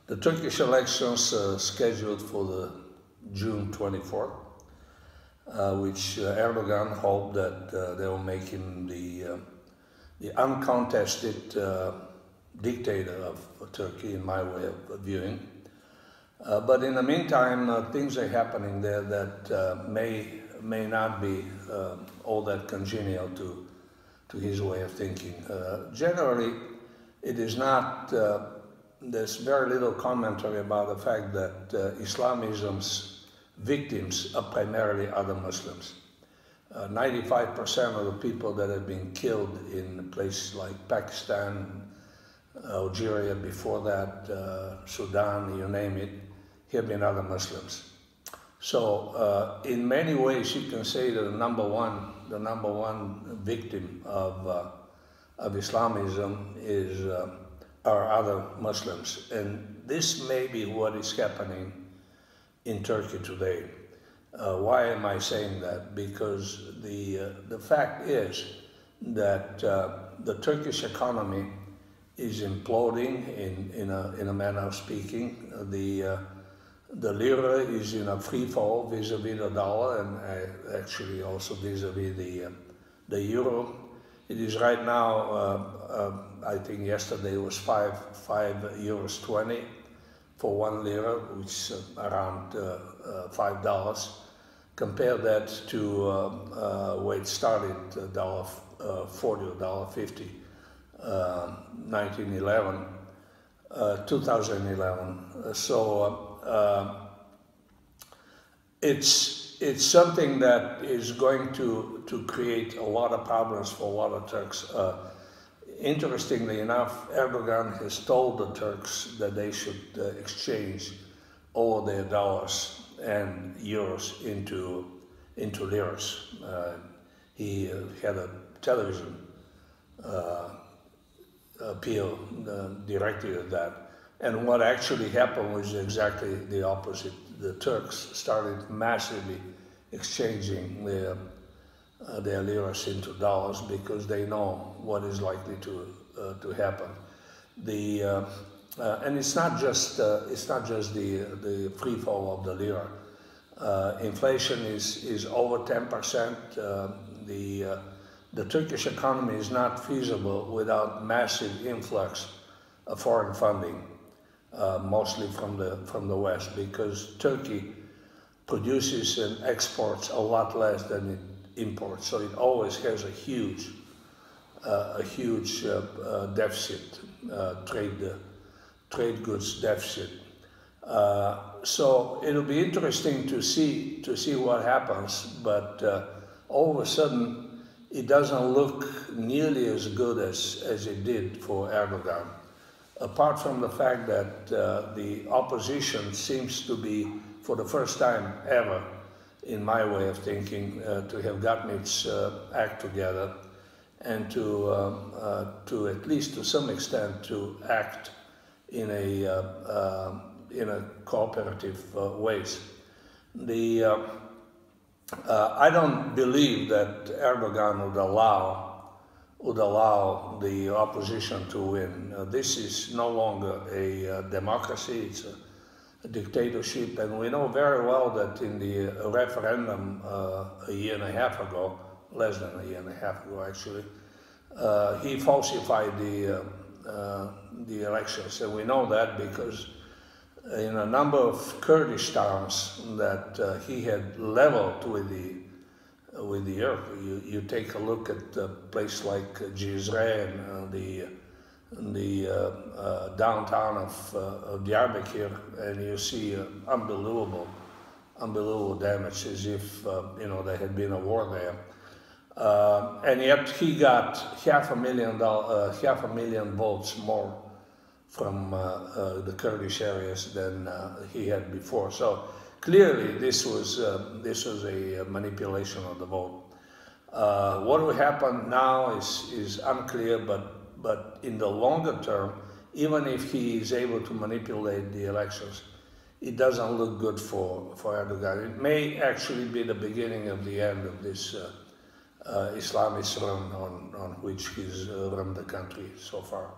The Turkish elections scheduled for the June 24th, which Erdogan hoped that they will make him the uncontested dictator of Turkey, in my way of viewing. But in the meantime, things are happening there that may not be all that congenial to his way of thinking. Generally, it is not, there's very little commentary about the fact that Islamism's victims are primarily other Muslims. 95% of the people that have been killed in places like Pakistan, Algeria before that, Sudan, you name it, have been other Muslims. So in many ways you can say that the number one victim of Islamism are other Muslims. And this may be what is happening in Turkey today. Why am I saying that? Because the fact is that the Turkish economy is imploding in a manner of speaking. The lira is in a free fall vis-a-vis the dollar, and actually also vis-a-vis the euro. It is right now, I think yesterday it was 5 euros 20 for 1 lira, which is around $5. Compare that to where it started, $1.40 or $1.50, 2011. It's something that is going to create a lot of problems for a lot of Turks. Interestingly enough, Erdogan has told the Turks that they should exchange all their dollars and euros into liras. He had a television appeal directed at that. And what actually happened was exactly the opposite. The Turks started massively exchanging their liras into dollars because they know what is likely to happen. And it's not just the free fall of the lira. Inflation is over 10%. The Turkish economy is not feasible without massive influx of foreign funding, mostly from the West, because Turkey produces and exports a lot less than it imports, so it always has a huge deficit, trade goods deficit. So it'll be interesting to see what happens, but all of a sudden it doesn't look nearly as good as it did for Erdogan. Apart from the fact that the opposition seems to be, for the first time ever, in my way of thinking, to have gotten its act together and to at least to some extent to act in a cooperative ways. I don't believe that Erdogan would allow the opposition to win. This is no longer a democracy, it's a dictatorship, and we know very well that in the referendum a year and a half ago, less than a year and a half ago actually, he falsified the elections, and we know that because in a number of Kurdish towns that he had leveled with the earth. You take a look at a place like Cizre and the downtown of Diyarbakir, and you see unbelievable damage, as if there had been a war there. And yet he got half a million votes more from the Kurdish areas than he had before. So clearly this was a manipulation of the vote. What will happen now is unclear, but in the longer term, even if he is able to manipulate the elections, it doesn't look good for Erdogan. It may actually be the beginning of the end of this Islamist run on which he's run the country so far.